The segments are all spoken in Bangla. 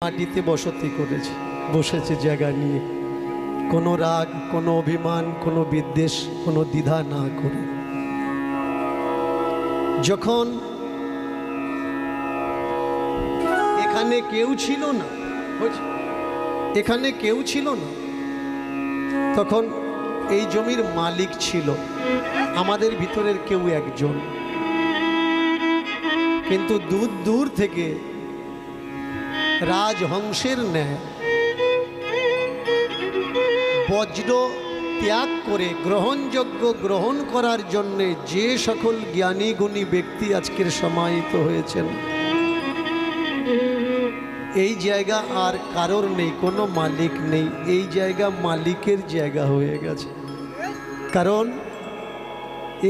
মাটিতে বসতি করেছে, বসেছে জায়গা নিয়ে, কোনো রাগ, কোনো অভিমান, কোনো বিদ্বেষ, কোনো দ্বিধা না করে। যখন এখানে কেউ ছিল না, এখানে কেউ ছিল না, তখন এই জমির মালিক ছিল আমাদের ভিতরের কেউ একজন। কিন্তু দূর দূর থেকে রাজহংসের ন্যায় বজ্র ত্যাগ করে গ্রহণযোগ্য গ্রহণ করার জন্যে যে সকল জ্ঞানী গুণী ব্যক্তি আজকের সমাহিত হয়েছেন, এই জায়গা আর কারোর নেই, কোনো মালিক নেই, এই জায়গা মালিকের জায়গা হয়ে গেছে। কারণ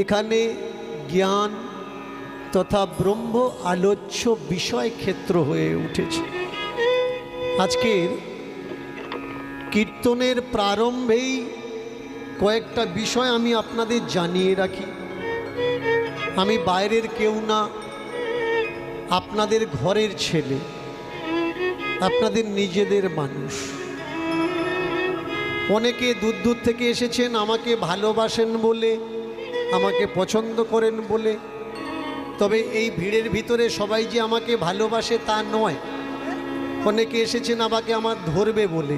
এখানে জ্ঞান তথা ব্রহ্ম আলোচ্য বিষয় ক্ষেত্র হয়ে উঠেছে। আজকের কীর্তনের প্রারম্ভেই কয়েকটা বিষয় আমি আপনাদের জানিয়ে রাখি। আমি বাইরের কেউ না, আপনাদের ঘরের ছেলে, আপনাদের নিজেদের মানুষ। অনেকে দূর দূর থেকে এসেছেন আমাকে ভালোবাসেন বলে, আমাকে পছন্দ করেন বলে। তবে এই ভিড়ের ভিতরে সবাই যে আমাকে ভালোবাসে তা নয়। অনেকে এসেছেন আমাকে আমার ধরবে বলে,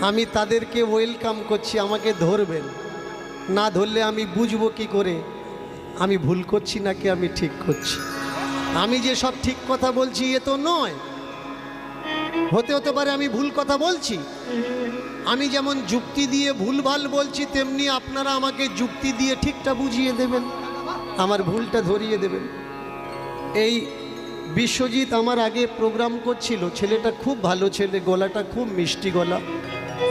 আমি তাদেরকে ওয়েলকাম করছি, আমাকে ধরবেন। না ধরলে আমি বুঝবো কি করে আমি ভুল করছি নাকি আমি ঠিক করছি। আমি যে সব ঠিক কথা বলছি এ তো নয়, হতে পারে আমি ভুল কথা বলছি। আমি যেমন যুক্তি দিয়ে ভুলভাল বলছি, তেমনি আপনারা আমাকে যুক্তি দিয়ে ঠিকটা বুঝিয়ে দেবেন, আমার ভুলটা ধরিয়ে দেবেন। এই বিশ্বজিৎ আমার আগে প্রোগ্রাম করছিল, ছেলেটা খুব ভালো ছেলে, গলাটা খুব মিষ্টি গলা,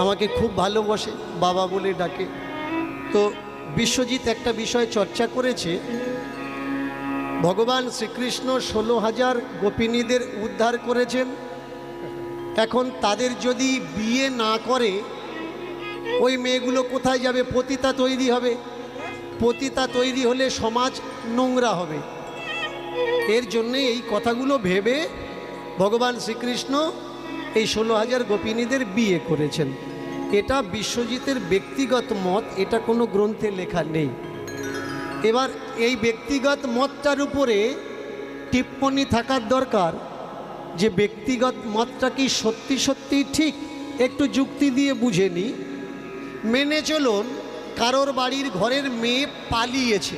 আমাকে খুব ভালোবাসে, বাবা বলে ডাকে। তো বিশ্বজিৎ একটা বিষয় চর্চা করেছে, ভগবান শ্রীকৃষ্ণ 16,000 গোপিনীদের উদ্ধার করেছেন। এখন তাদের যদি বিয়ে না করে ওই মেয়েগুলো কোথায় যাবে? পতিতা তৈরি হবে। পতিতা তৈরি হলে সমাজ নোংরা হবে। এর জন্যে এই কথাগুলো ভেবে ভগবান শ্রীকৃষ্ণ এই 16,000 গোপিনীদের বিয়ে করেছেন। এটা বিশ্বজিতের ব্যক্তিগত মত, এটা কোনো গ্রন্থে লেখা নেই। এবার এই ব্যক্তিগত মতটার উপরে টিপ্পনী থাকার দরকার যে ব্যক্তিগত মতটা কি সত্যি সত্যি ঠিক, একটু যুক্তি দিয়ে বুঝে নি। মেনে চলুন কারোর বাড়ির ঘরের মেয়ে পালিয়েছে,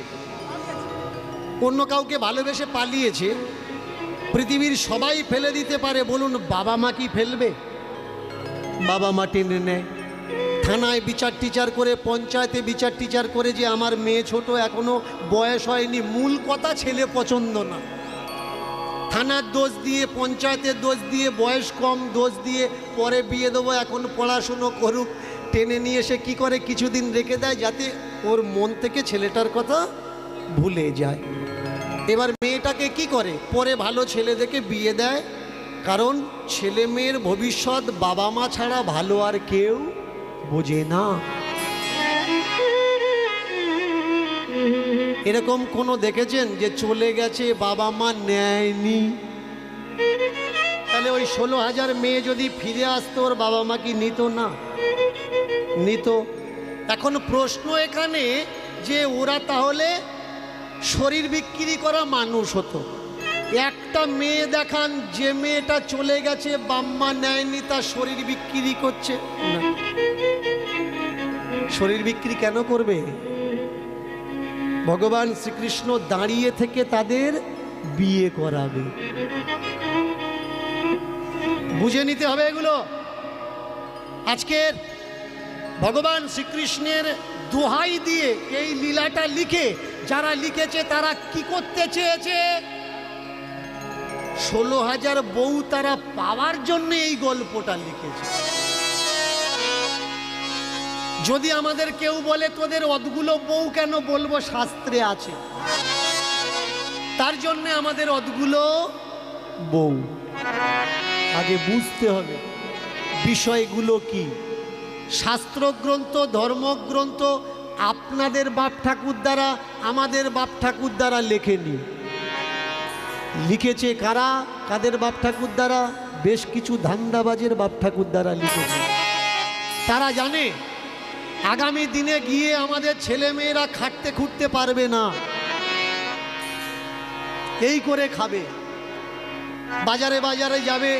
অন্য কাউকে ভালোবেসে পালিয়েছে, পৃথিবীর সবাই ফেলে দিতে পারে, বলুন বাবা মা কি ফেলবে? বাবা মা টেনে নেয়, থানায় বিচার টিচার করে, পঞ্চায়েতে বিচার টিচার করে যে আমার মেয়ে ছোট, এখনো বয়স হয়নি। মূল কথা ছেলে পছন্দ না, থানার দোষ দিয়ে, পঞ্চায়েতের দোষ দিয়ে, বয়স কম দোষ দিয়ে পরে বিয়ে দেবো, এখন পড়াশুনো করুক, টেনে নিয়ে এসে কী করে কিছুদিন রেখে দেয় যাতে ওর মন থেকে ছেলেটার কথা ভুলে যায়। এবার মেয়েটাকে কি করে? পরে ভালো ছেলে দেখে বিয়ে দেয়, কারণ ছেলে মেয়ের ভবিষ্যৎ বাবা মা ছাড়া ভালো আর কেউ বোঝে না। এরকম কোনো দেখেছেন যে চলে গেছে বাবা মা নেয়নি? তাহলে ওই 16,000 মেয়ে যদি ফিরে আসতো, ওর বাবা মা কি নিত না? নিত। এখন প্রশ্ন এখানে যে ওরা তাহলে শরীর বিক্রি করা মানুষ হতো। একটা মেয়ে দেখান যে মেয়েটা চলে গেছে, বাম্মা নেয়নি, তার শরীর বিক্রি করছে না। শরীর বিক্রি কেন করবে? ভগবান শ্রীকৃষ্ণ দাঁড়িয়ে থেকে তাদের বিয়ে করাবে। বুঝে নিতে হবে এগুলো। আজকের ভগবান শ্রীকৃষ্ণের দোহাই দিয়ে এই লীলাটা লিখে যারা লিখেছে তারা কি করতে চেয়েছে? 16,000 বউ তারা পাওয়ার জন্য এই গল্পটা লিখেছে। যদি আমাদের কেউ বলে তোদের অতগুলো বউ কেন, বলবো শাস্ত্রে আছে, তার জন্য আমাদের অতগুলো বউ। আগে বুঝতে হবে বিষয়গুলো কি। শাস্ত্রগ্রন্থ, ধর্মগ্রন্থ আপনাদের বাপ ঠাকুর দ্বারা, আমাদের বাপ ঠাকুর দ্বারা লেখেনি। লিখেছে কারা? কাদের বাপ ঠাকুর দ্বারা? বেশ কিছু ধান্দাবাজের বাপ ঠাকুর দ্বারা লিখেছে। তারা জানে আগামী দিনে গিয়ে আমাদের ছেলে মেয়েরা খাটতে খুঁটতে পারবে না, এই করে খাবে। বাজারে বাজারে যাবে,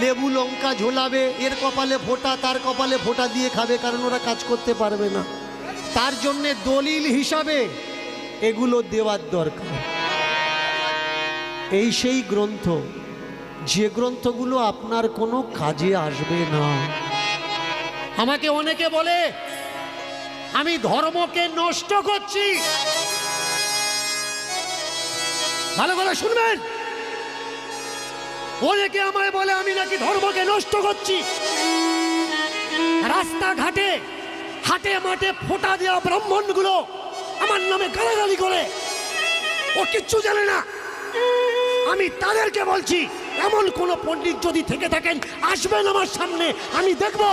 লেবু লঙ্কা ঝোলাবে, এর কপালে ফোঁটা তার কপালে ফোঁটা দিয়ে খাবে, কারণ ওরা কাজ করতে পারবে না। তার জন্যে দলিল হিসাবে এগুলো দেওয়ার দরকার। এই সেই গ্রন্থ, যে গ্রন্থগুলো আপনার কোনো কাজে আসবে না। আমাকে অনেকে বলে আমি ধর্মকে নষ্ট করছি। ভালো করে শুনবেন, অনেকে আমায় বলে আমি নাকি ধর্মকে নষ্ট করছি। রাস্তাঘাটে হাটে মাঠে ফোঁটা দেওয়া ব্রাহ্মণগুলো আমার নামে গালাগালি করে, ও কিচ্ছু জানে না। আমি তাদেরকে বলছি, এমন কোন পণ্ডিত যদি থেকে থাকেন আসবেন আমার সামনে, আমি দেখব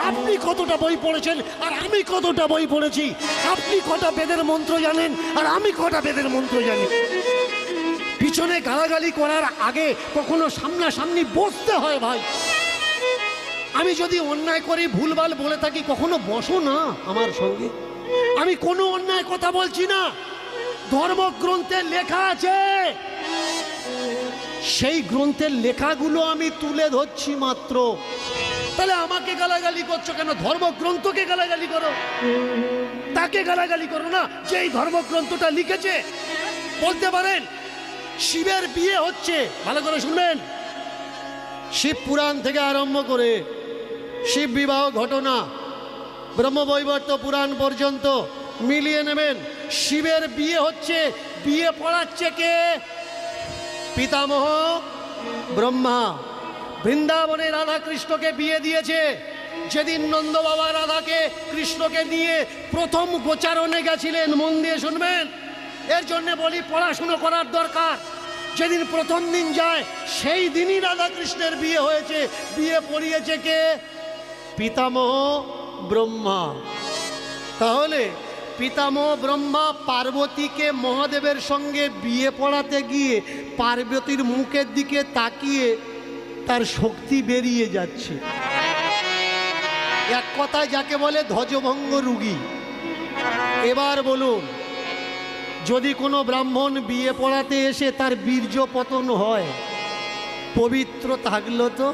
আপনি কতটা বই পড়েছেন আর আমি কতটা বই পড়েছি। আপনি কটা বেদের মন্ত্র জানেন আর আমি কটা বেদের মন্ত্র জানি। পিছনে গালাগালি করার আগে কখনো সামনাসামনি বসতে হয় ভাই। আমি যদি অন্যায় করি, ভুলভাল বলে থাকি, কখনো বসো না আমার সঙ্গে। আমি কোনো অন্যায় কথা বলছি না, ধর্মগ্রন্থে লেখা আছে, সেই গ্রন্থের লেখাগুলো আমি তুলে ধরছি মাত্র। তাহলে আমাকে গালাগালি করছো কেন? ধর্মগ্রন্থকে গালাগালি করো, তাকে গালাগালি করো না যে এই ধর্মগ্রন্থটা লিখেছে। বলতে পারেন শিবের বিয়ে হচ্ছে, ভালো করে শুনবেন, শিব পুরাণ থেকে আরম্ভ করে শিব বিবাহ ঘটনা ব্রহ্মবৈবর্ত পুরাণ পর্যন্ত মিলিয়ে নেবেন। শিবের বিয়ে হচ্ছে, বিয়ে পড়াচ্ছে কে? পিতামহ ব্রহ্মা। বৃন্দাবনে রাধা কৃষ্ণকে বিয়ে দিয়েছে। যেদিন নন্দ বাবা রাধাকে কৃষ্ণকে নিয়ে প্রথম গোচারণে গেছিলেন, মন দিয়ে শুনবেন, এর জন্য বলি পড়াশুনো করার দরকার। যেদিন প্রথম দিন যায় সেই দিনই রাধা কৃষ্ণের বিয়ে হয়েছে। বিয়ে পড়িয়েছে কে? পিতামহ ব্রহ্মা। তাহলে পিতামহ ব্রহ্মা পার্বতীকে মহাদেবের সঙ্গে বিয়ে পড়াতে গিয়ে পার্বতীর মুখের দিকে তাকিয়ে তার শক্তি বেরিয়ে যাচ্ছে। এক কথায় যাকে বলে ধ্বজভঙ্গ রোগী। এবার বলুন, যদি কোনো ব্রাহ্মণ বিয়ে পড়াতে এসে তার বীর্য পতন হয়, পবিত্র থাকলো তো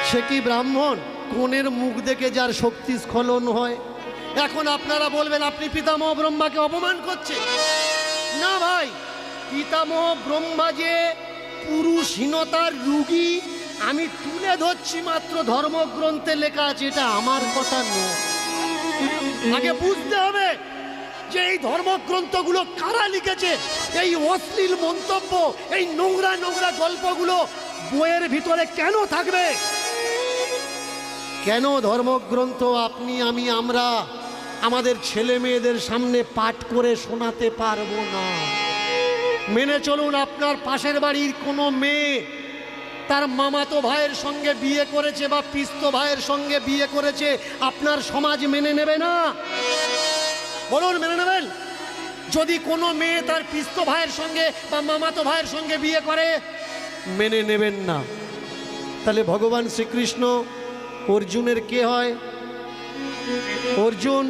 সে কি ব্রাহ্মণ? কোনের মুখ দেখে যার শক্তি স্খলন হয়। এখন আপনারা বলবেন আপনি পিতামহ ব্রহ্মাকে অপমান করছে। না ভাই, পিতামহ ব্রহ্মা যে পুরুষহীনতার রোগী আমি তুলে ধরছি মাত্র, ধর্মগ্রন্থে লেখা আছে, এটা আমার কথা নয়। আগে বুঝতে হবে যে এই ধর্মগ্রন্থগুলো কারা লিখেছে। এই অশ্লীল মন্তব্য, এই নোংরা নোংরা গল্পগুলো বইয়ের ভিতরে কেন থাকবে? কেন ধর্মগ্রন্থ আপনি আমি আমরা আমাদের ছেলে মেয়েদের সামনে পাঠ করে শোনাতে পারবো না? মেনে চলুন, আপনার পাশের বাড়ির কোনো মেয়ে তার মামাতো ভাইয়ের সঙ্গে বিয়ে করেছে বা পিস্তো ভাইয়ের সঙ্গে বিয়ে করেছে, আপনার সমাজ মেনে নেবে না? বলুন, মেনে নেবেন? যদি কোনো মেয়ে তার পিস্তো ভাইয়ের সঙ্গে বা মামাতো ভাইয়ের সঙ্গে বিয়ে করে, মেনে নেবেন না। তাহলে ভগবান শ্রীকৃষ্ণ অর্জুনের কে হয়? অর্জুন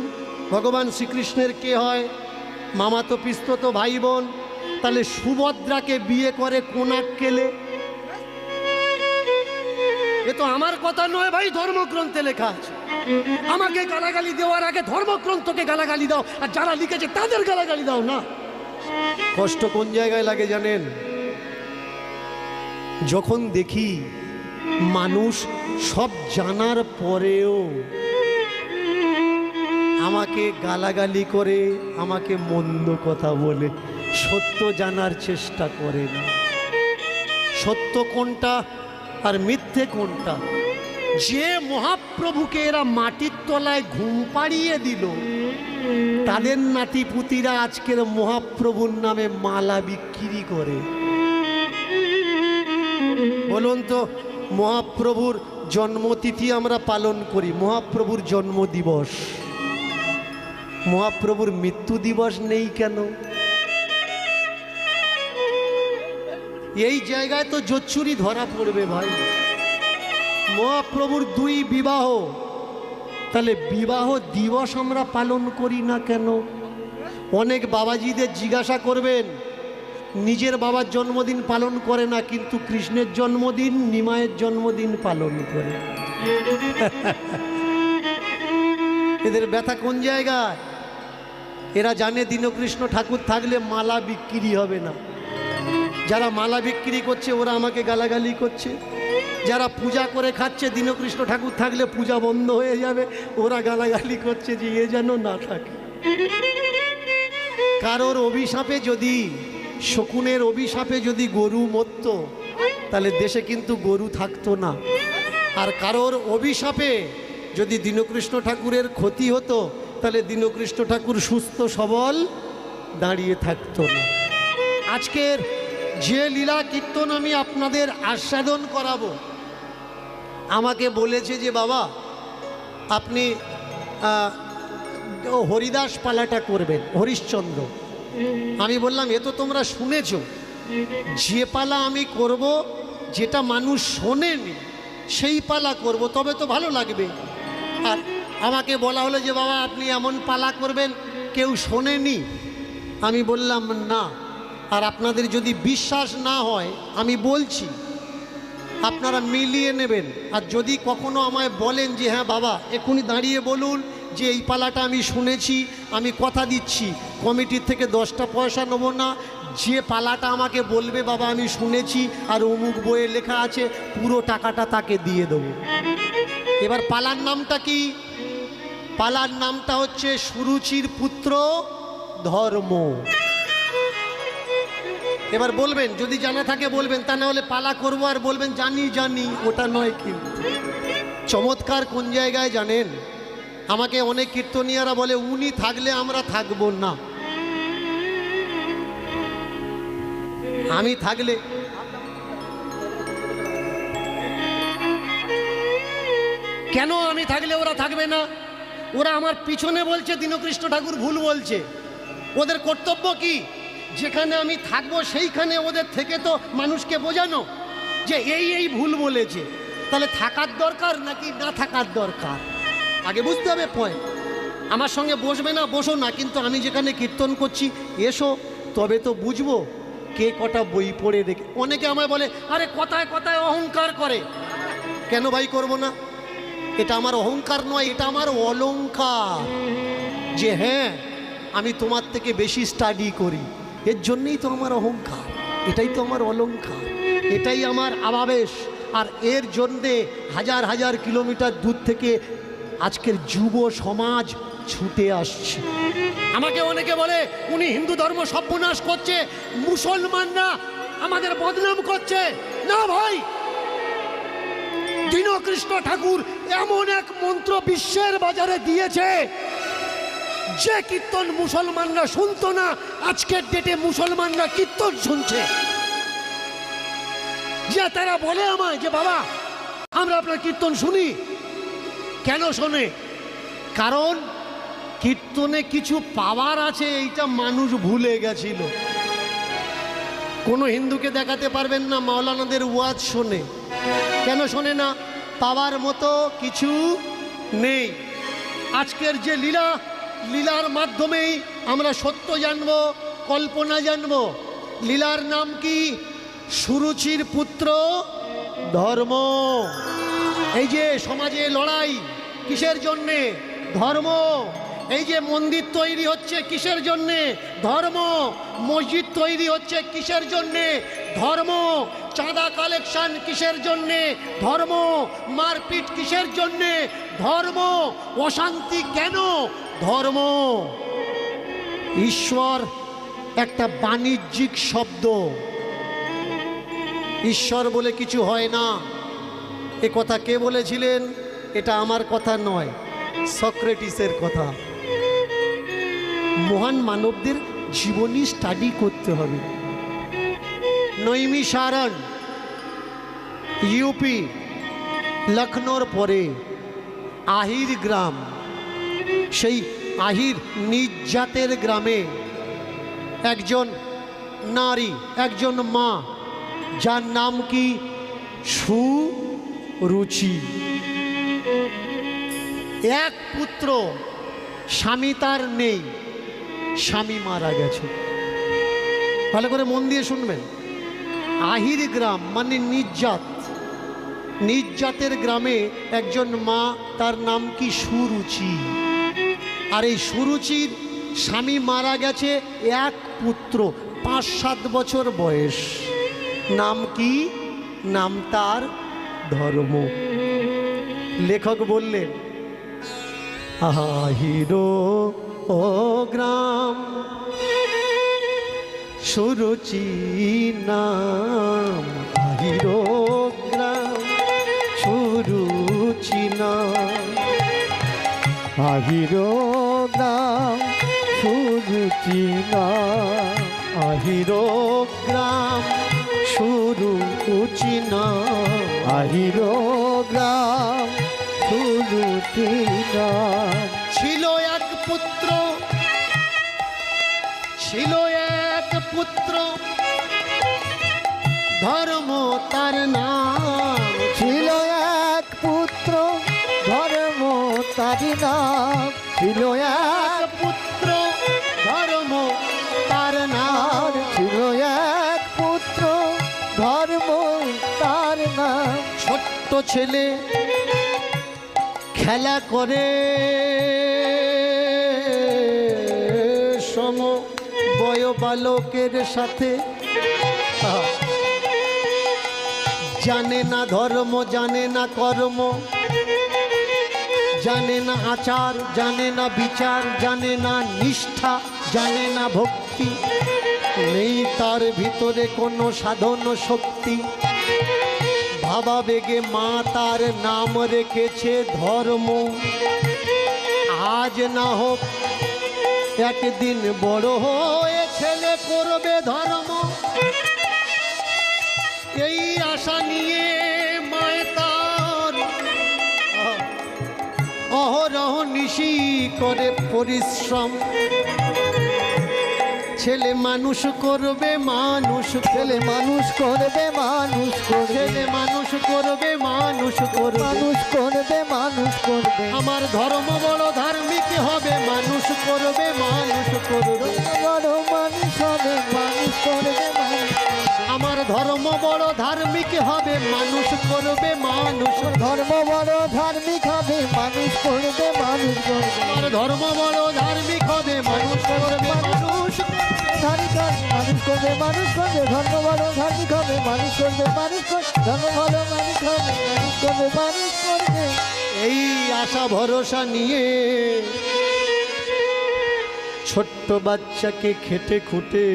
ভগবান শ্রীকৃষ্ণের কে হয়? মামাতো পিস্তত ভাই বোন। তাহলে সুভদ্রাকে বিয়ে করে কোনাক কেলে? এ তো আমার কথা নয় ভাই, ধর্মগ্রন্থে লেখা আছে। আমাকে গালাগালি দেওয়ার আগে ধর্মগ্রন্থকে গালাগালি দাও, আর যারা লিখেছে তাদের গালাগালি দাও না। কষ্ট কোন জায়গায় লাগে জানেন? যখন দেখি মানুষ সব জানার পরেও আমাকে গালাগালি করে, আমাকে মন্দ কথা বলে, সত্য জানার চেষ্টা করে না। সত্য কোনটা আর মিথ্যে কোনটা? যে মহাপ্রভুকে এরা মাটির তলায় ঘুম পাড়িয়ে দিল, তাদের নাতিপুতিরা আজকের মহাপ্রভুর নামে মালা বিক্রি করে। বলুন তো, মহাপ্রভুর জন্মতিথি আমরা পালন করি, মহাপ্রভুর জন্ম দিবস, মহাপ্রভুর মৃত্যু দিবস নেই কেন? এই জায়গায় তো জোচ্চুরি ধরা পড়বে ভাই। মহাপ্রভুর 2 বিবাহ, তাহলে বিবাহ দিবস আমরা পালন করি না কেন? অনেক বাবাজিদের জিজ্ঞাসা করবেন, নিজের বাবার জন্মদিন পালন করে না, কিন্তু কৃষ্ণের জন্মদিন, নিমায়ের জন্মদিন পালন করে। এদের ব্যথা কোন জায়গায়? এরা জানে দীনকৃষ্ণ ঠাকুর থাকলে মালা বিক্রি হবে না। যারা মালা বিক্রি করছে ওরা আমাকে গালাগালি করছে, যারা পূজা করে খাচ্ছে দীনকৃষ্ণ ঠাকুর থাকলে পূজা বন্ধ হয়ে যাবে, ওরা গালাগালি করছে যে এ যেন না থাকে। কারোর অভিশাপে যদি, শকুনের অভিশাপে যদি গরু মরত, তাহলে দেশে কিন্তু গরু থাকতো না। আর কারোর অভিশাপে যদি দীনকৃষ্ণ ঠাকুরের ক্ষতি হতো, তাহলে দীনকৃষ্ণ ঠাকুর সুস্থ সবল দাঁড়িয়ে থাকতো না। আজকের যে লীলা কীর্তন আমি আপনাদের আস্বাদন করাবো, আমাকে বলেছে যে বাবা আপনি হরিদাস পালাটা করবেন, হরিশ্চন্দ্র। আমি বললাম এ তো তোমরা শুনেছ, যে পালা আমি করব, যেটা মানুষ শোনেনি সেই পালা করব, তবে তো ভালো লাগবে। আর আমাকে বলা হলো যে বাবা আপনি এমন পালা করবেন কেউ শোনেনি। আমি বললাম না, আর আপনাদের যদি বিশ্বাস না হয় আমি বলছি, আপনারা মিলিয়ে নেবেন। আর যদি কখনো আমায় বলেন যে হ্যাঁ বাবা এখনই দাঁড়িয়ে বলুন যে এই পালাটা আমি শুনেছি, আমি কথা দিচ্ছি কমিটির থেকে 10টা পয়সা নেব না, যে পালাটা আমাকে বলবে বাবা আমি শুনেছি আর অমুক বইয়ে লেখা আছে, পুরো টাকাটা তাকে দিয়ে দেবো। এবার পালার নামটা কি? পালার নামটা হচ্ছে সুরুচির পুত্র ধর্ম। এবার বলবেন, যদি জানা থাকে বলবেন, তা না হলে পালা করবো আর বলবেন জানি জানি, ওটা নয়। কিন্তু চমৎকার কোন জায়গায় জানেন? আমাকে অনেক কীর্তনীয়রা বলে উনি থাকলে আমরা থাকবো না। আমি থাকলে, কেন আমি থাকলে ওরা থাকবে না? ওরা আমার পিছনে বলছে দীনকৃষ্ণ ঠাকুর ভুল বলছে। ওদের কর্তব্য কি? যেখানে আমি থাকবো সেইখানে ওদের থেকে তো মানুষকে বোঝানো যে এই ভুল বলেছে। তাহলে থাকার দরকার নাকি না থাকার দরকার আগে বুঝতে হবে। পয়েন্ট। আমার সঙ্গে বসবে না বসো না, কিন্তু আমি যেখানে কীর্তন করছি এসো, তবে তো বুঝবো কে কটা বই পড়ে রেখে। অনেকে আমায় বলে আরে কথায় কথায় অহংকার করে। কেন ভাই করব না? এটা আমার অহংকার নয়, এটা আমার অলংকার। যে হ্যাঁ আমি তোমার থেকে বেশি স্টাডি করি, এর জন্যই তো আমার অহংকার, এটাই তো আমার অলংকার, এটাই আমার আবাবেশ। আর এর জন্যে হাজার হাজার কিলোমিটার দূর থেকে আজকের যুব সমাজ ছুটে আসছে। আমাকে অনেকে বলে উনি হিন্দু ধর্ম সর্বনাশ করছে, মুসলমানরা আমাদের বদনাম করছে। না ভাই, দীনকৃষ্ণ ঠাকুর এমন এক মন্ত্র বিশ্বের বাজারে দিয়েছে, যে কীর্তন মুসলমানরা শুনতো না, আজকের ডেটে মুসলমানরা কীর্তন শুনছে। যে তারা বলে আমায় যে বাবা আমরা আপনার কীর্তন শুনি। কেন শোনে? কারণ কীর্তনে কিছু পাওয়ার আছে, এইটা মানুষ ভুলে গেছিল। কোনো হিন্দুকে দেখাতে পারবেন না মাওলানাদের ওয়াজ শোনে। কেন শোনে না? পাওয়ার মতো কিছু নেই। আজকের যে লীলা, লীলার মাধ্যমেই আমরা সত্য জানবো, কল্পনা জানবো। লীলার নাম কি? সুরুচির পুত্র ধর্ম। এই যে সমাজে লড়াই কিসের জন্যে? ধর্ম। এই যে মন্দির তৈরি হচ্ছে কিসের জন্যে? ধর্ম। মসজিদ তৈরি হচ্ছে কিসের জন্যে? ধর্ম। চাঁদা কালেকশন কিসের জন্যে? ধর্ম। মারপিট কিসের জন্যে? ধর্ম। অশান্তি কেন? ধর্ম। ঈশ্বর একটা বাণিজ্যিক শব্দ। ঈশ্বর বলে কিছু হয় না। এ কথা কে বলেছিলেন? এটা আমার কথা নয়, সক্রেটিসের কথা। মহান মানবদের জীবনী স্টাডি করতে হবে। নৈমিষারণ ইউপি, লখনৌর পরে আহির গ্রাম, সেই আহির নিজ জাতের গ্রামে একজন নারী, একজন মা যার নাম কি সুরুচি। এক পুত্র, স্বামী তার নেই, স্বামী মারা গেছে। ভালো করে মন দিয়ে শুনবেন। আহির গ্রাম মানে নির্যাত, নির্যাতের গ্রামে একজন মা, তার নাম কি সুরুচি। আর এই সুরুচির স্বামী মারা গেছে, এক পুত্র, 5-7 বছর বয়স। নাম কি? নাম তার ধর্ম। লেখক বললেন, আহিরো ও গ্রাম সুরুচি নাম, আহিরো গ্রাম সুরুচি নাম, আহিরো গ্রাম সুরুচি নাম, আহিরো গ্রাম সুরুচি নাম, আহিরো গ্রাম সুরুচি নাম। ছিল এক পুত্র, ছিল এক পুত্র, ধর্ম তার নাম, ছিল এক পুত্র, ধর্ম তার নাম, ছিল এক এক পুত্র, ধর্ম তার নাম, ছিল এক পুত্র, ধর্ম তার নাম। ছোট্ট ছেলে খেলা করে সম বয় বালকের সাথে, জানে না ধর্ম, জানে না কর্ম, জানে না আচার, জানে না বিচার, জানে না নিষ্ঠা, জানে না ভক্তি, নেই তার ভিতরে কোনো সাধন শক্তি। ভাবাবেগে মা তার নাম রেখেছে ধর্ম। আজ না হোক একদিন বড় হয়ে ছেলে করবে ধর্ম, এই আশা নিয়ে মায় তার অহরহ নিশি করে পরিশ্রম। ছেলে মানুষ করবে, মানুষ ছেলে মানুষ করবে, মানুষ করবে, ছেলে মানুষ করবে, মানুষ করবে, মানুষ করবে, মানুষ করবে। আমার ধর্ম বড় ধার্মিক হবে, মানুষ করবে, মানুষ করবে, বড় মানুষ হবে, মানুষ করবে, মানুষ। আমার ধর্ম বড় ধার্মিক হবে, মানুষ করবে, মানুষ, ধর্ম বড় ধার্মিক হবে, মানুষ করবে, মানুষ করবে। আমার ধর্ম বড় ধার্মিক হবে, মানুষ করবে, মানুষ, ধার্মিক হবে, মানুষ করবে, মানুষ করবে। ধর্ম বড় ধার্মিক হবে, মানুষ করবে, মানুষ করবে। ধর্ম বড় মানুষ হবে, মানুষ করবে, মানুষ করবে। এই আশা ভরসা নিয়ে ছোট্ট বাচ্চাকে খেটে খুঁটে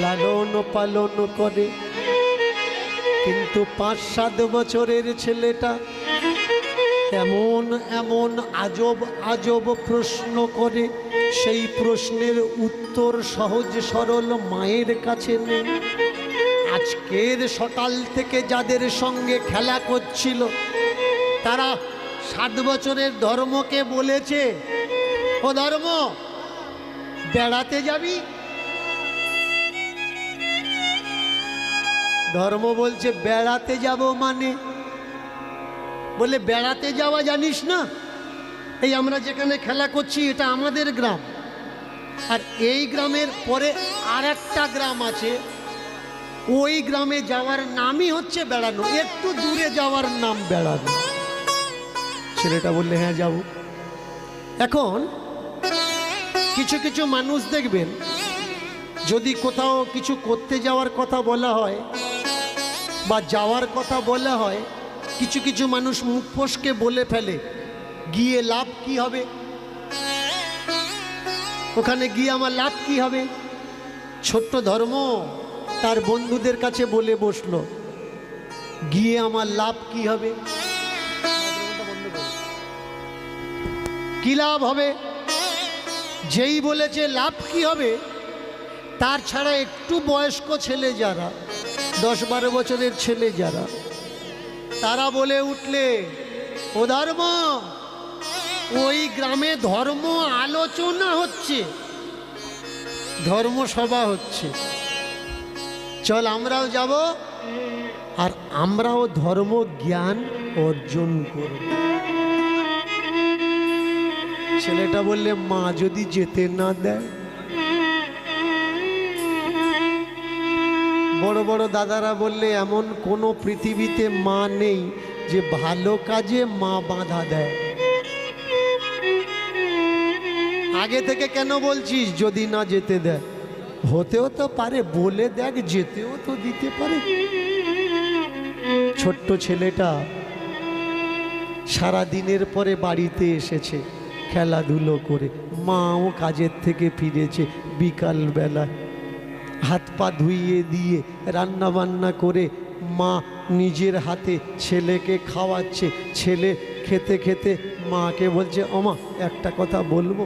লালন পালন করে। কিন্তু 5-7 বছরের ছেলেটা এমন এমন আজব আজব প্রশ্ন করে, সেই প্রশ্নের উত্তর সহজ সরল মায়ের কাছে নেই। আজকের সকাল থেকে যাদের সঙ্গে খেলা করছিল, তারা 7 বছরের ধর্মকে বলেছে, ও ধর্ম বেড়াতে যাবি? ধর্ম বলছে বেড়াতে যাব মানে? বলে বেড়াতে যাওয়া জানিস না? এই আমরা যেখানে খেলা করছি এটা আমাদের গ্রাম, আর এই গ্রামের পরে আর একটা গ্রাম আছে, ওই গ্রামে যাওয়ার নামই হচ্ছে বেড়ানো, একটু দূরে যাওয়ার নাম বেড়ানো। ছেলেটা বললে হ্যাঁ যাব। এখন কিছু কিছু মানুষ দেখবেন, যদি কোথাও কিছু করতে যাওয়ার কথা বলা হয় বা যাওয়ার কথা বলা হয়, কিছু কিছু মানুষ মুখ ফসকে বলে ফেলে, গিয়ে লাভ কি হবে, ওখানে গিয়ে আমার লাভ কি হবে। ছোট্ট ধর্ম তার বন্ধুদের কাছে বলে বসলো, গিয়ে আমার লাভ কি হবে? কি লাভ হবে? যেই বলেছে লাভ কি হবে, তার ছাড়া একটু বয়স্ক ছেলে যারা, 10-12 বছরের ছেলে যারা, তারা বলে উঠলে, ও ধর্ম, ওই গ্রামে ধর্ম আলোচনা হচ্ছে, ধর্মসভা হচ্ছে, চল আমরাও যাব, আর আমরাও ধর্ম জ্ঞান অর্জন করব। ছেলেটা বললে, মা যদি যেতে না দেয়? বড় বড় দাদারা বললে, এমন কোনো পৃথিবীতে মা নেই যে ভালো কাজে মা বাধা দেয়। আগে থেকে কেন বলছিস যদি না যেতে দেয়? হতেও তো পারে, বলে দেখ, যেতেও তো দিতে পারে। ছোট্ট ছেলেটা সারা দিনের পরে বাড়িতে এসেছে খেলাধুলো করে, মাও কাজের থেকে ফিরেছে বিকালবেলা, হাত পা ধুইয়ে দিয়ে রান্না বান্না করে মা নিজের হাতে ছেলেকে খাওয়াচ্ছে। ছেলে খেতে খেতে মাকে বলছে, ওমা একটা কথা বলবো?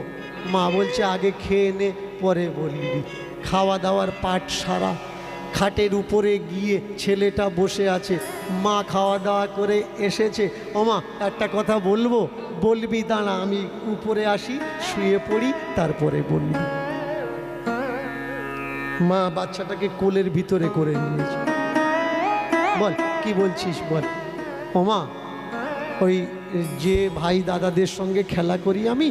মা বলছে, আগে খেয়ে নে, পরে বলবি। খাওয়া দাওয়ার পাট সারা, খাটের উপরে গিয়ে ছেলেটা বসে আছে, মা খাওয়া দাওয়া করে এসেছে। ওমা একটা কথা বলবো? বলবি, দাঁড়া আমি উপরে আসি, শুয়ে পড়ি, তারপরে বলবি। মা বাচ্চাটাকে কোলের ভিতরে করে নিয়েছে। বল কি বলছিস বল। ওমা ওই যে ভাই দাদাদের সঙ্গে খেলা করি আমি,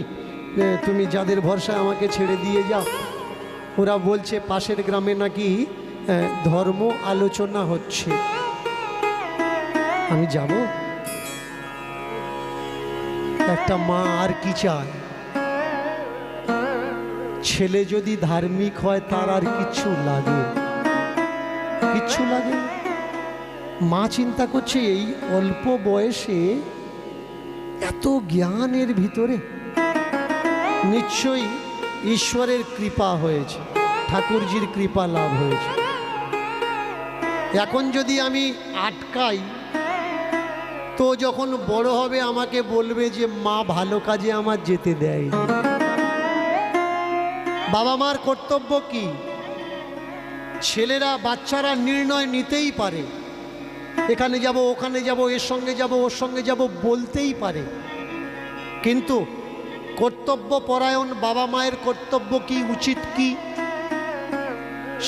তুমি যাদের ভরসায় আমাকে ছেড়ে দিয়ে যাও, ওরা বলছে পাশের গ্রামে নাকি ধর্ম আলোচনা হচ্ছে, আমি যাব? একটা মা আর কি চায়? ছেলে যদি ধার্মিক হয় তার আর কিচ্ছু লাগে? কিচ্ছু লাগে? মা চিন্তা করছে এই অল্প বয়সে এত জ্ঞানের ভিতরে নিশ্চয়ই ঈশ্বরের কৃপা হয়েছে, ঠাকুরজির কৃপা লাভ হয়েছে। এখন যদি আমি আটকাই, তো যখন বড় হবে আমাকে বলবে যে মা ভালো কাজে আমার যেতে দেয়। বাবা মার কর্তব্য কি? ছেলেরা বাচ্চারা নির্ণয় নিতেই পারে, এখানে যাব ওখানে যাব, এর সঙ্গে যাব ওর সঙ্গে যাব বলতেই পারে, কিন্তু কর্তব্য পরায়ণ বাবা মায়ের কর্তব্য কি, উচিত কি,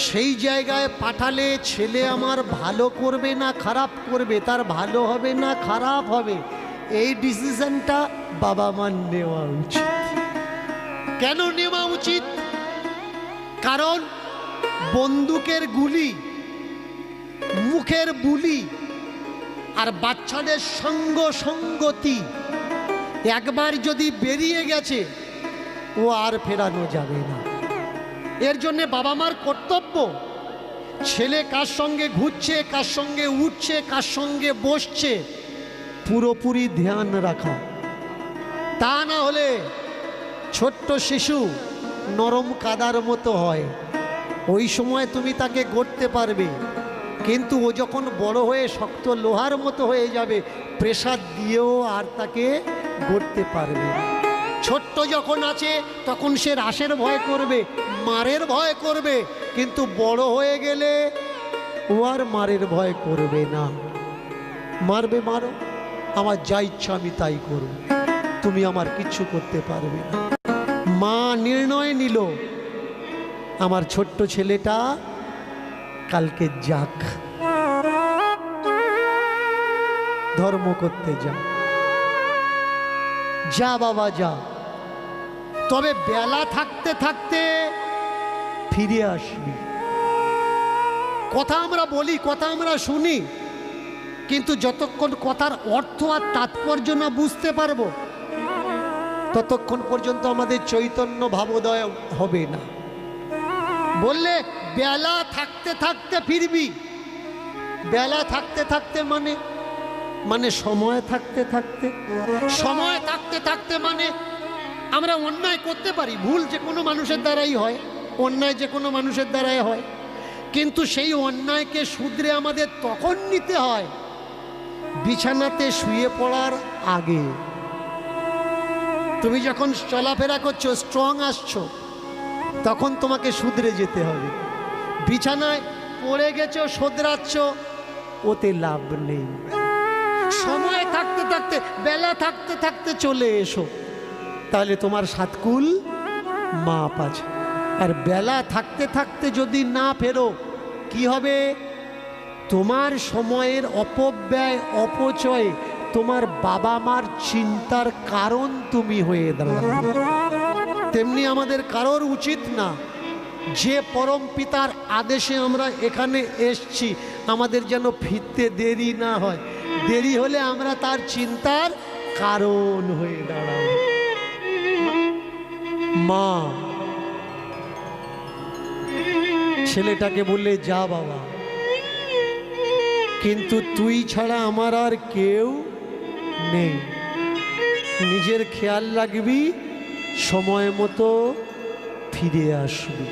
সেই জায়গায় পাঠালে ছেলে আমার ভালো করবে না খারাপ করবে, তার ভালো হবে না খারাপ হবে, এই ডিসিশনটা বাবা মার নেওয়া উচিত। কেন নেওয়া উচিত? কারণ বন্দুকের গুলি, মুখের বুলি আর বাচ্চাদের সঙ্গতি একবার যদি বেরিয়ে গেছে, ও আর ফেরানো যাবে না। এর জন্যে বাবা মার কর্তব্য ছেলে কার সঙ্গে ঘুরছে, কার সঙ্গে উঠছে, কার সঙ্গে বসছে, পুরোপুরি ধ্যান রাখা। তা না হলে ছোট্ট শিশু নরম কাদার মতো হয়, ওই সময় তুমি তাকে গড়তে পারবে, কিন্তু ও যখন বড় হয়ে শক্ত লোহার মতো হয়ে যাবে, প্রেসার দিয়েও আর তাকে গড়তে পারবে না। ছোট্ট যখন আছে তখন সে রাসের ভয় করবে, মারের ভয় করবে, কিন্তু বড় হয়ে গেলে ও আর মারের ভয় করবে না। মারবে মারো, আমার যা ইচ্ছা আমি তাই করব, তুমি আমার কিচ্ছু করতে পারবে না। মা নির্ণয় নিল, আমার ছোট্ট ছেলেটা কালকে যাক, ধর্ম করতে যা, যা বাবা যা, তবে বেলা থাকতে থাকতে ফিরে আসবি। কথা আমরা বলি, কথা আমরা শুনি, কিন্তু যতক্ষণ কথার অর্থ আর তাৎপর্য না বুঝতে পারবো, ততক্ষণ পর্যন্ত আমাদের চৈতন্য ভাবোদয় হবে না। বললে বেলা থাকতে থাকতে ফিরবি, বেলা থাকতে থাকতে মানে সময় থাকতে থাকতে, সময় থাকতে থাকতে মানে আমরা অন্যায় করতে পারি, ভুল যে কোনো মানুষের দ্বারাই হয়, অন্যায় যে কোনো মানুষের দ্বারাই হয়, কিন্তু সেই অন্যায়কে শুধরে আমাদের তখন নিতে হয় বিছানাতে শুয়ে পড়ার আগে। তুমি যখন চলাফেরা করছো, স্ট্রং আসছো, তখন তোমাকে শুধরে যেতে হবে। বিছানায় পড়ে গেছো, শোধরাচ্ছ, ওতে লাভ নেই। সময় থাকতে থাকতে, বেলা থাকতে থাকতে চলে এসো, তাহলে তোমার সাতকুল মাপ আছে। আর বেলা থাকতে থাকতে যদি না ফেরো, কি হবে? তোমার সময়ের অপব্যয় অপচয় তোমার বাবা মার চিন্তার কারণ তুমি হয়ে দাঁড়াবে। তেমনি আমাদের কারোর উচিত না, যে পরম পিতার আদেশে আমরা এখানে এসছি আমাদের যেন ফিরতে দেরি না হয়। দেরি হলে আমরা তার চিন্তার কারণ হয়ে দাঁড়াবো। মা ছেলেটাকে বললে, যা বাবা, কিন্তু তুই ছাড়া আমার আর কেউ নেই, নিজের খেয়াল রাখবি, সময় মতো ফিরে আসবি।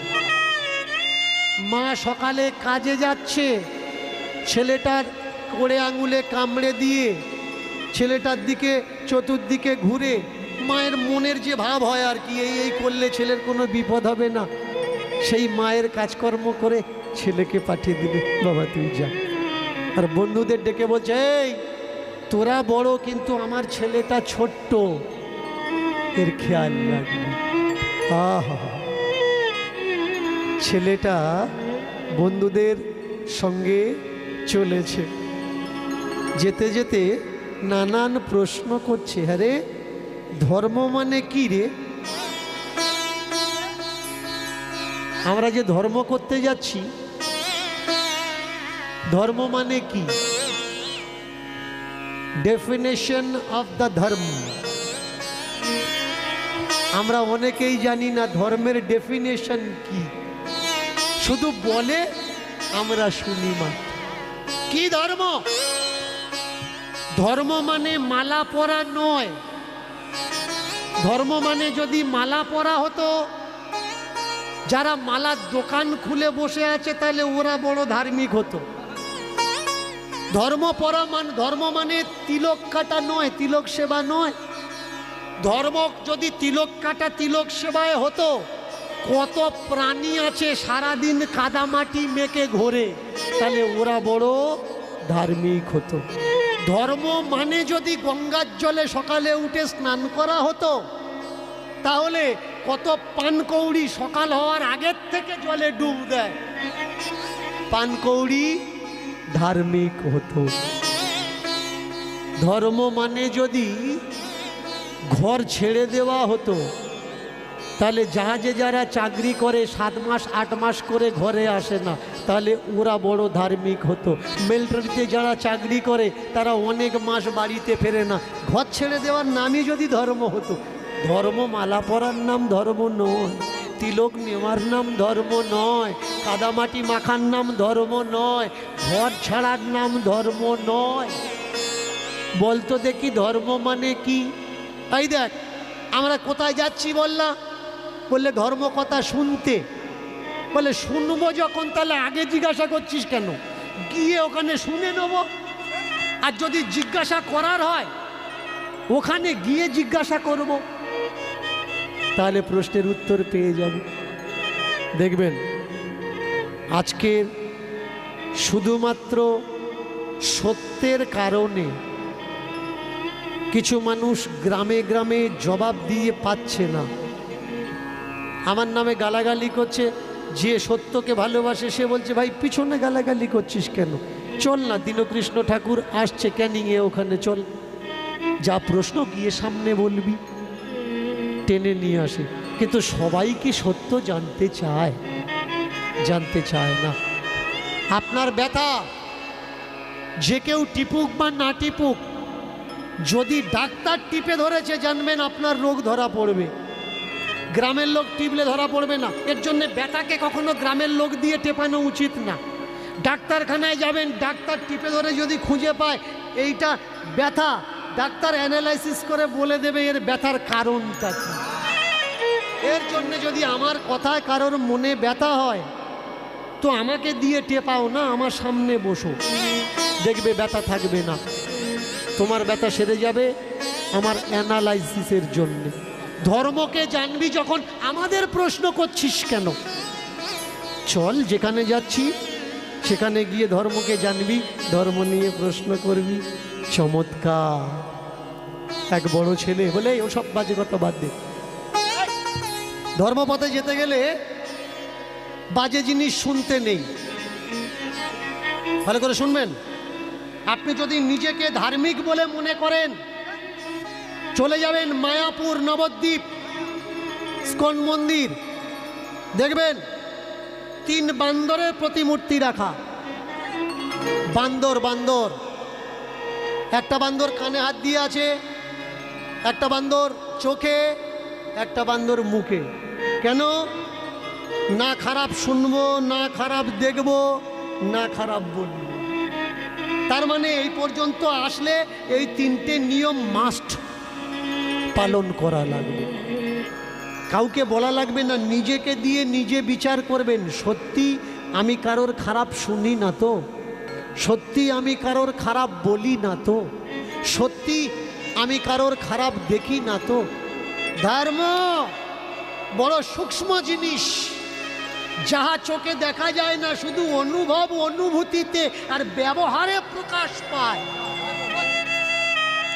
মা সকালে কাজে যাচ্ছে, ছেলেটার কোড়ে আঙুলে কামড়ে দিয়ে ছেলেটার দিকে চতুর্দিকে ঘুরে মায়ের মনের যে ভাব হয় আর কি, এই করলে ছেলের কোনো বিপদ হবে না, সেই মায়ের কাজকর্ম করে ছেলেকে পাঠিয়ে দিবে, বাবা তুই যা। আর বন্ধুদের ডেকে বলছে, এই তোরা বড় কিন্তু আমার ছেলেটা ছোট্ট, এর খেয়াল রাখবি। আহা, ছেলেটা বন্ধুদের সঙ্গে চলেছে, যেতে যেতে নানান প্রশ্ন করছে, হ্যাঁ রে ধর্ম মানে কি রে? আমরা যে ধর্ম করতে যাচ্ছি, ধর্ম মানে কি? ডেফিনেশন অফ দ্য ধর্ম। আমরা অনেকেই জানি না ধর্মের ডেফিনেশন কি, শুধু বলে আমরা শুনি মাত্র। কি ধর্ম? ধর্ম মানে মালা পরা নয়। ধর্ম মানে যদি মালা পরা হতো, যারা মালার দোকান খুলে বসে আছে তাহলে ওরা বড় ধার্মিক হতো। ধর্ম মানে তিলক কাটা নয়, তিলক সেবা নয়। ধর্ম যদি তিলক কাটা তিলক সেবায় হতো, কত প্রাণী আছে সারাদিন কাদামাটি মেখে ঘোরে, তাহলে ওরা বড় ধার্মিক হতো। ধর্ম মানে যদি গঙ্গার জলে সকালে উঠে স্নান করা হতো, তাহলে কত পানকৌড়ি সকাল হওয়ার আগের থেকে জলে ডুব দেয়, পানকৌড়ি ধার্মিক হতো। ধর্ম মানে যদি ঘর ছেড়ে দেওয়া হতো, তাহলে জাহাজে যারা চাকরি করে 7 মাস 8 মাস করে ঘরে আসে না, তাহলে ওরা বড় ধার্মিক হতো। মিলিটারিতে যারা চাকরি করে তারা অনেক মাস বাড়িতে ফেরে না, ঘর ছেড়ে দেওয়ার নামই যদি ধর্ম হতো। ধর্ম মালা পরার নাম ধর্ম নয়, তিলক নেওয়ার নাম ধর্ম নয়, কাদামাটি মাখার নাম ধর্ম নয়, ঘর ছাড়ার নাম ধর্ম নয়। বলতো দেখি ধর্ম মানে কি? এই দেখ আমরা কোথায় যাচ্ছি বললাম, বললে ধর্ম কথা শুনতে। বলে শুনবো যখন তাহলে আগে জিজ্ঞাসা করছিস কেন? গিয়ে ওখানে শুনে নেব। আর যদি জিজ্ঞাসা করার হয় ওখানে গিয়ে জিজ্ঞাসা করব, তাহলে প্রশ্নের উত্তর পেয়ে যাব। দেখবেন আজকের শুধুমাত্র সত্যের কারণে কিছু মানুষ গ্রামে গ্রামে জবাব দিয়ে পাচ্ছে না, আমার নামে গালাগালি করছে। যে সত্যকে ভালোবাসে সে বলছে, ভাই পিছনে গালাগালি করছিস কেন? চল না, দীনকৃষ্ণ ঠাকুর আসছে ক্যানিংয়ে, ওখানে চল, যা প্রশ্ন গিয়ে সামনে বলবি, টেনে নিয়ে আসে। কিন্তু সবাই কি সত্য জানতে চায়? জানতে চায় না। আপনার ব্যথা যে কেউ টিপুক বা না টিপুক, যদি ডাক্তার টিপে ধরেছে জানবেন আপনার রোগ ধরা পড়বে, গ্রামের লোক টিপলে ধরা পড়বে না। এর জন্য ব্যথাকে কখনো গ্রামের লোক দিয়ে টেপানো উচিত না। ডাক্তারখানায় যাবেন, ডাক্তার টিপে ধরে যদি খুঁজে পায় এইটা ব্যথা, ডাক্তার অ্যানালাইসিস করে বলে দেবে এর ব্যথার কারণটা কি। এর জন্য যদি আমার কথায় কারোর মনে ব্যথা হয় তো আমাকে দিয়ে টেপাও না, আমার সামনে বসো, দেখবে ব্যথা থাকবে না, তোমার ব্যথা সেরে যাবে আমার অ্যানালাইসিসের জন্য। ধর্মকে জানবি যখন, আমাদের প্রশ্ন করছিস কেন? চল যেখানে যাচ্ছি সেখানে গিয়ে ধর্মকে জানবি, ধর্ম নিয়ে প্রশ্ন করবি। চমৎকার। এক বড় ছেলে বলে, ওসব বাজে কথা বাদ দে, ধর্মপথে যেতে গেলে বাজে জিনিস শুনতে নেই। ভালো করে শুনবেন। আপনি যদি নিজেকে ধার্মিক বলে মনে করেন, চলে যাবেন মায়াপুর নবদ্বীপ ইস্কন মন্দির, দেখবেন 3 বান্দরের প্রতিমূর্তি রাখা। বান্দর বান্দর, একটা বান্দর কানে হাত দিয়ে আছে, একটা বান্দর চোখে, একটা বান্দর মুখে। কেন? না খারাপ শুনবো, না খারাপ দেখবো, না খারাপ বলবো। তার মানে এই পর্যন্ত আসলে এই 3টে নিয়ম মাস্ট পালন করা লাগবে। কাউকে বলা লাগবে না, নিজেকে দিয়ে নিজে বিচার করবেন। সত্যি আমি কারোর খারাপ শুনি না তো? সত্যি আমি কারোর খারাপ বলি না তো? সত্যি আমি কারোর খারাপ দেখি না তো? ধর্ম বড় সূক্ষ্ম জিনিস, যাহা চোখে দেখা যায় না, শুধু অনুভব অনুভূতিতে আর ব্যবহারে প্রকাশ পায়,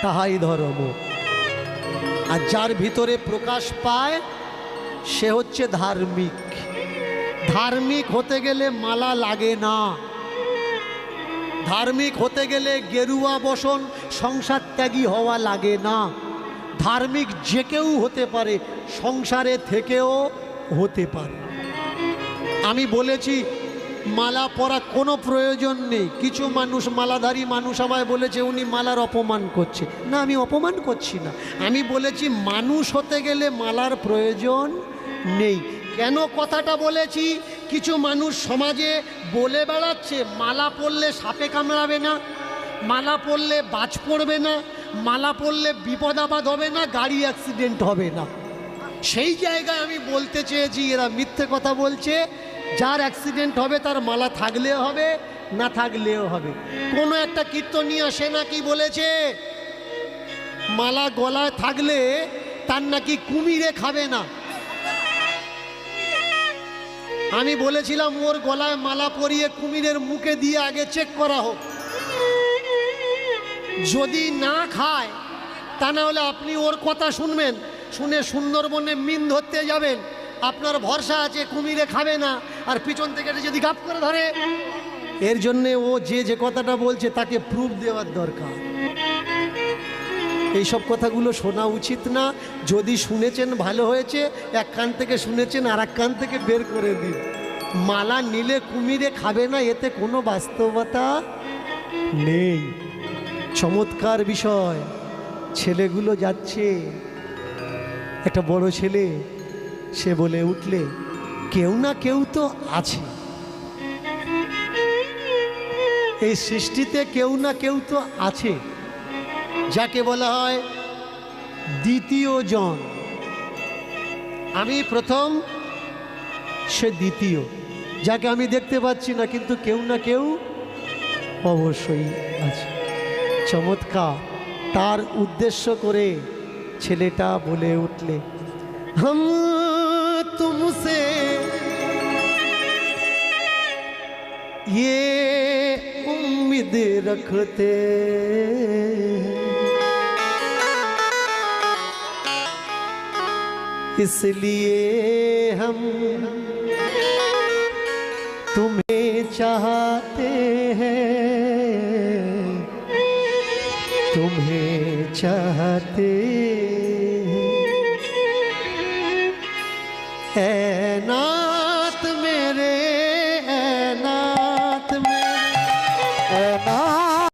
তাহাই ধর্ম। আর যার ভিতরে প্রকাশ পায় সে হচ্ছে ধার্মিক। ধার্মিক হতে গেলে মালা লাগে না। ধার্মিক হতে গেলে গেরুয়া বসন সংসার ত্যাগী হওয়া লাগে না। ধার্মিক যে কেউ হতে পারে, সংসারে থেকেও হতে পারে। আমি বলেছি মালা পরা কোনো প্রয়োজন নেই। কিছু মানুষ, মালাধারী মানুষ আমায় বলেছে উনি মালার অপমান করছে। না, আমি অপমান করছি না। আমি বলেছি মানুষ হতে গেলে মালার প্রয়োজন নেই। কেন কথাটা বলেছি? কিছু মানুষ সমাজে বলে বেড়াচ্ছে মালা পরলে সাপে কামড়াবে না, মালা পরলে বাজ পড়বে না, মালা পরলে বিপদ আপদ হবে না, গাড়ি অ্যাক্সিডেন্ট হবে না। সেই জায়গায় আমি বলতে চেয়েছি এরা মিথ্যে কথা বলছে। যার অ্যাক্সিডেন্ট হবে তার মালা থাকলেও হবে, না থাকলেও হবে। কোনো একটা কীর্তনীয়া সে নাকি বলেছে মালা গলায় থাকলে তার নাকি কুমিরে খাবে না। আমি বলেছিলাম ওর গলায় মালা পরিয়ে কুমিরের মুখে দিয়ে আগে চেক করা হোক। যদি না খায় তা না হলে আপনি ওর কথা শুনবেন, শুনে সুন্দরবনে মিন ধরতে যাবেন, আপনার ভরসা আছে কুমিরে খাবে না, আর পিছন থেকে যদি গাপ করে ধরে। এর জন্যে ও যে কথাটা বলছে তাকে প্রুফ দেওয়ার দরকার। এইসব কথাগুলো শোনা উচিত না। যদি শুনেছেন ভালো হয়েছে, এক কান থেকে শুনেছেন আর এক কান থেকে বের করে দিন। মালা নিলে কুমিরে খাবে না, এতে কোনো বাস্তবতা নেই। চমৎকার বিষয়। ছেলেগুলো যাচ্ছে, একটা বড় ছেলে, সে বলে উঠলে কেউ না কেউ তো আছে এই সৃষ্টিতে, কেউ না কেউ তো আছে, যাকে বলা হয় দ্বিতীয় জন। আমি প্রথম, সে দ্বিতীয়, যাকে আমি দেখতে পাচ্ছি না, কিন্তু কেউ না কেউ অবশ্যই আছে। চমৎকার। তার উদ্দেশ্য করে ছেলেটা বলে উঠলে हम तुमसे ये उम्मीद रखते इसलिए हम तुम्हें चाहते हैं, तुम्हें चाहते